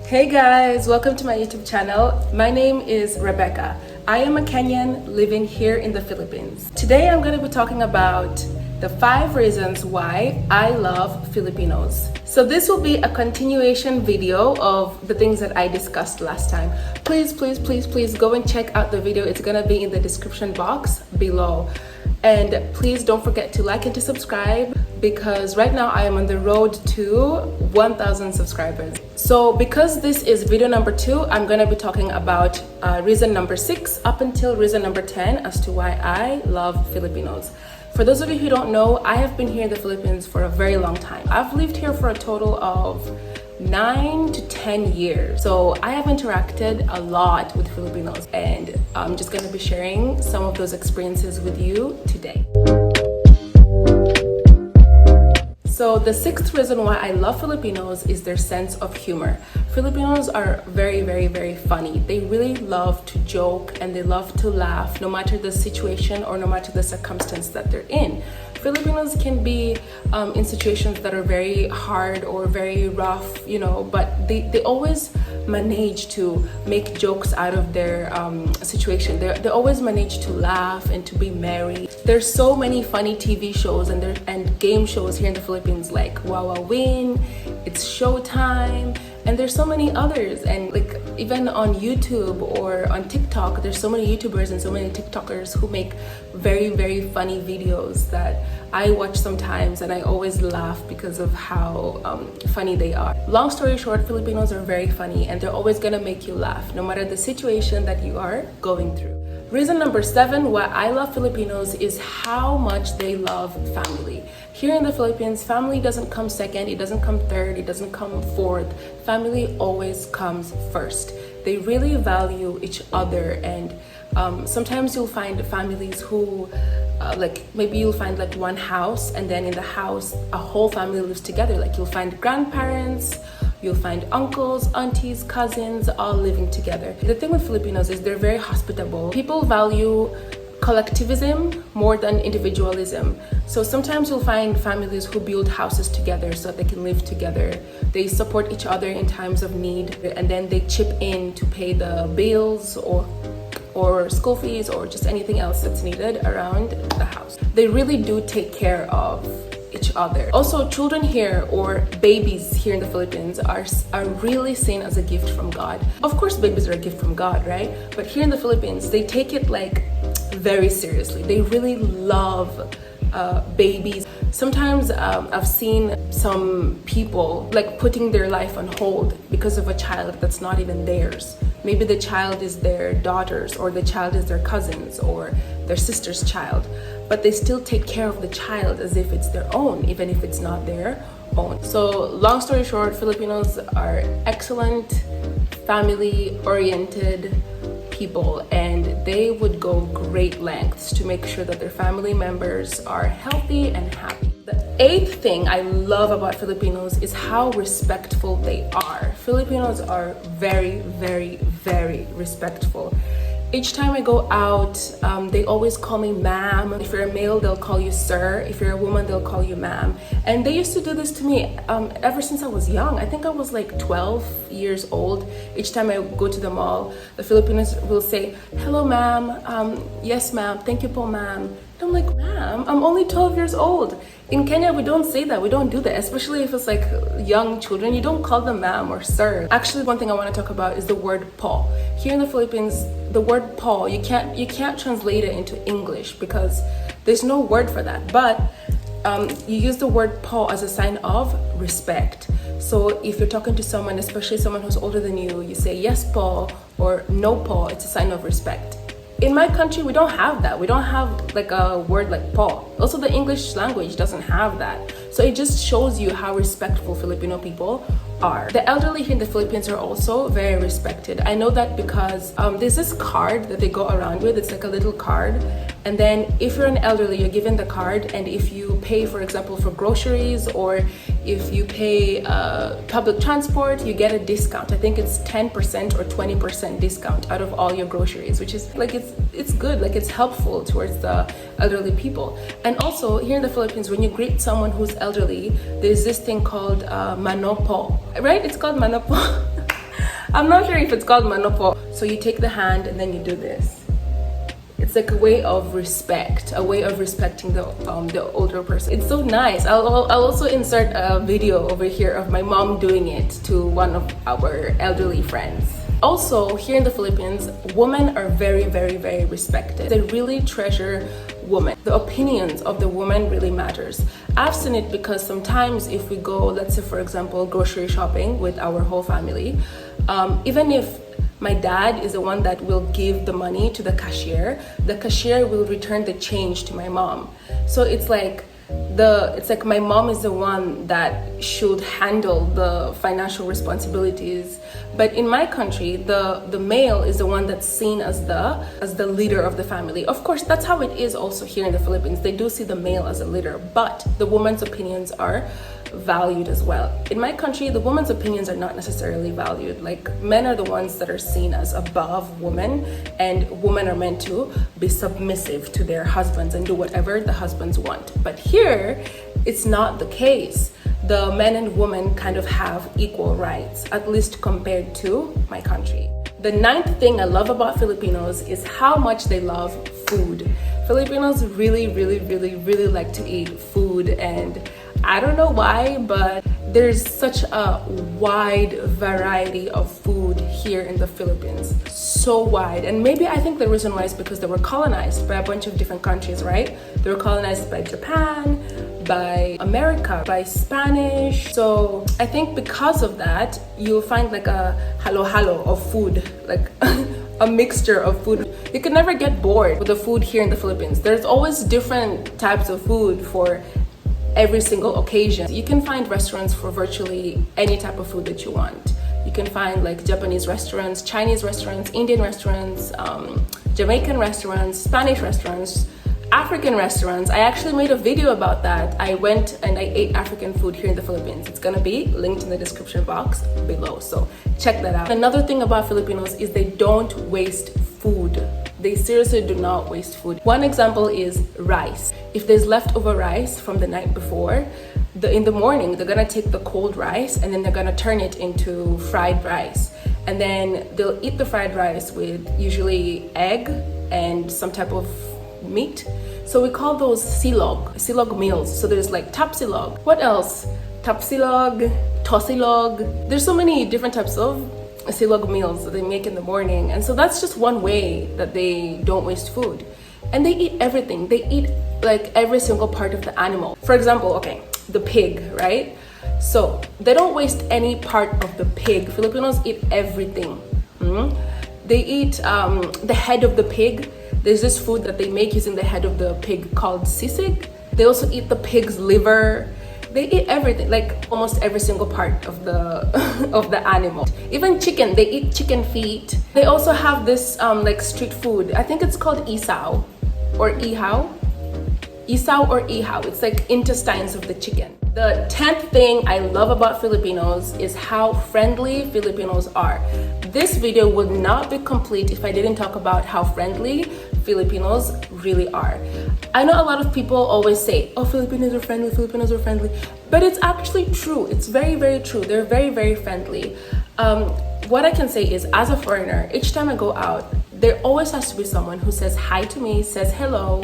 Hey guys, welcome to my YouTube channel. My name is Rebecca. I am a Kenyan living here in the Philippines. Today I'm going to be talking about the 5 reasons why I love Filipinos. So this will be a continuation video of the things that I discussed last time. Please go and check out the video. It's going to be in the description box below. And please don't forget to like and to subscribe, because right now I am on the road to 1,000 subscribers. So because this is video number 2, I'm going to be talking about reason number 6 up until reason number 10 as to why I love Filipinos. For those of you who don't know, I have been here in the Philippines for a very long time. I've lived here for a total of 9 to 10 years. So I have interacted a lot with Filipinos, and I'm just going to be sharing some of those experiences with you today. So the 6th reason why I love Filipinos is their sense of humor. Filipinos are very funny. They really love to joke and they love to laugh no matter the situation or no matter the circumstance that they're in. Filipinos can be in situations that are very hard or very rough, you know, but they always manage to make jokes out of their situation. They always manage to laugh and to be merry. There's so many funny TV shows and game shows here in the Philippines, like Wawa Win, It's Showtime, and there's so many others. And like even on YouTube or on TikTok, there's so many YouTubers and so many TikTokers who make very funny videos that I watch sometimes, and I always laugh because of how funny they are. Long story short, Filipinos are very funny and they're always gonna make you laugh no matter the situation that you are going through. Reason number 7 why I love Filipinos is how much they love family. Here in the Philippines, family doesn't come second, it doesn't come third, it doesn't come fourth. Family always comes first. They really value each other, and sometimes you'll find families who like maybe you'll find like one house, and then in the house a whole family lives together. Like you'll find grandparents, you'll find uncles, aunties, cousins, all living together. The thing with Filipinos is they're very hospitable. People value collectivism more than individualism. So sometimes you'll find families who build houses together so that they can live together. They support each other in times of need, and then they chip in to pay the bills or school fees or just anything else that's needed around the house. They really do take care of each other. Also, children here or babies here in the Philippines are really seen as a gift from God. Of course, babies are a gift from God, right? But here in the Philippines, they take it like very seriously. They really love babies. Sometimes I've seen some people like putting their life on hold because of a child that's not even theirs. Maybe the child is their daughter's, or the child is their cousin's or their sister's child, but they still take care of the child as if it's their own, even if it's not their own. So long story short, Filipinos are excellent, family-oriented people, and they would go great lengths to make sure that their family members are healthy and happy. The 8th thing I love about Filipinos is how respectful they are. Filipinos are very respectful. Each time I go out, they always call me ma'am. If you're a male, they'll call you sir. If you're a woman, they'll call you ma'am. And they used to do this to me ever since I was young. I think I was like 12 years old. Each time I go to the mall, the Filipinos will say, hello ma'am, yes ma'am, thank you po ma'am. I'm like, ma'am, I'm only 12 years old. In Kenya, we don't say that. We don't do that, especially if it's like young children. You don't call them ma'am or sir. Actually, one thing I want to talk about is the word po. Here in the Philippines, the word po, you can't translate it into English because there's no word for that. But you use the word po as a sign of respect. So if you're talking to someone, especially someone who's older than you, you say yes po or no po. It's a sign of respect. In my country, we don't have that. We don't have like a word like po. Also, the English language doesn't have that. So it just shows you how respectful Filipino people are. The elderly here in the Philippines are also very respected. I know that because there's this card that they go around with. It's like a little card. And then if you're an elderly, you're given the card. And if you pay, for example, for groceries, or if you pay public transport, you get a discount. I think it's 10% or 20% discount out of all your groceries, which is like, it's good. Like it's helpful towards the elderly people. And also here in the Philippines, when you greet someone who's elderly, there's this thing called manopo, right? It's called manopo. I'm not sure if it's called manopo. So you take the hand and then you do this. It's like a way of respect, a way of respecting the older person. It's so nice. I'll also insert a video over here of my mom doing it to one of our elderly friends. Also, here in the Philippines, women are very, very, very respected. They really treasure women. The opinions of the woman really matters. I've seen it because sometimes if we go, let's say for example, grocery shopping with our whole family, even if my dad is the one that will give the money to the cashier will return the change to my mom. So it's like my mom is the one that should handle the financial responsibilities. But in my country, the male is the one that's seen as the leader of the family. Of course, that's how it is also here in the Philippines. They do see the male as a leader, but the woman's opinions are valued as well. In my country, the woman's opinions are not necessarily valued. Like, men are the ones that are seen as above women, and women are meant to be submissive to their husbands and do whatever the husbands want. But here, it's not the case. The men and women kind of have equal rights, at least compared to my country. The ninth thing I love about Filipinos is how much they love food. Filipinos really, really, really, really like to eat food, and I don't know why, but there's such a wide variety of food here in the Philippines. So wide. And maybe I think the reason why is because they were colonized by a bunch of different countries, right? They were colonized by Japan, by America, by Spanish. So I think because of that, you'll find like a halo-halo of food, like a mixture of food. You can never get bored with the food here in the Philippines. There's always different types of food for every single occasion. You can find restaurants for virtually any type of food that you want. You can find like Japanese restaurants, Chinese restaurants, Indian restaurants, Jamaican restaurants, Spanish restaurants, African restaurants. I actually made a video about that. I went and I ate African food here in the Philippines. It's gonna be linked in the description box below, so check that out. Another thing about Filipinos is they don't waste food. They seriously do not waste food. One example is rice. If there's leftover rice from the night before, in the morning, they're gonna take the cold rice and then they're gonna turn it into fried rice. And then they'll eat the fried rice with usually egg and some type of meat. So we call those silog meals. So there's like tapsilog. What else? Tapsilog, tosilog. There's so many different types of silog meals that they make in the morning, and so that's just one way that they don't waste food. And they eat everything. They eat like every single part of the animal. For example, okay, the pig, right? So they don't waste any part of the pig. Filipinos eat everything. They eat the head of the pig. There's this food that they make using the head of the pig called sisig. They also eat the pig's liver. They eat everything, like almost every single part of the of the animal. Even chicken, they eat chicken feet. They also have this like street food. I think it's called isaw or ihaw. Isaw or ihaw. It's like intestines of the chicken. The 10th thing I love about Filipinos is how friendly Filipinos are. This video would not be complete if I didn't talk about how friendly Filipinos really are. I know a lot of people always say, oh, Filipinos are friendly, Filipinos are friendly. But it's actually true. It's very, very true. They're very, very friendly. What I can say is, as a foreigner, each time I go out, there always has to be someone who says hi to me, says hello.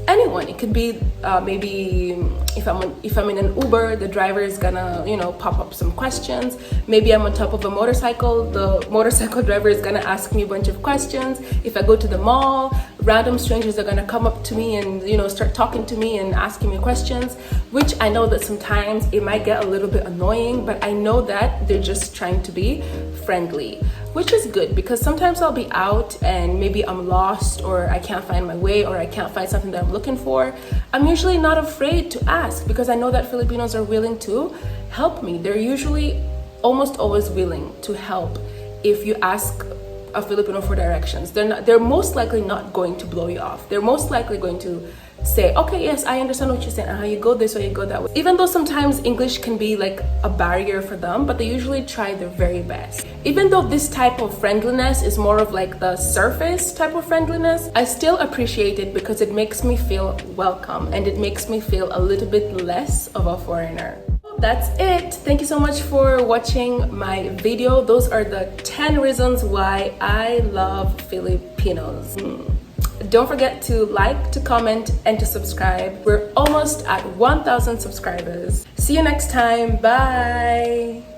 Anyone. It could be maybe if I'm in an Uber, the driver is gonna pop up some questions. Maybe I'm on top of a motorcycle, the motorcycle driver is gonna ask me a bunch of questions. If I go to the mall, random strangers are gonna come up to me and start talking to me and asking me questions, which I know that sometimes it might get a little bit annoying, but I know that they're just trying to be friendly, which is good, because sometimes I'll be out and maybe I'm lost, or I can't find my way, or I can't find something that I'm looking for. I'm usually not afraid to ask, because I know that Filipinos are willing to help me. They're usually almost always willing to help if you ask a Filipino for directions. They're most likely not going to blow you off. They're most likely going to say, okay, yes, I understand what you're saying, how you go this way, you go that way. Even though sometimes English can be like a barrier for them, but they usually try their very best. Even though this type of friendliness is more of like the surface type of friendliness, I still appreciate it because it makes me feel welcome and it makes me feel a little bit less of a foreigner. that's it. Thank you so much for watching my video. Those are the 10 reasons why I love Filipinos. Don't forget to like, to comment, and to subscribe. We're almost at 1,000 subscribers. See you next time. Bye.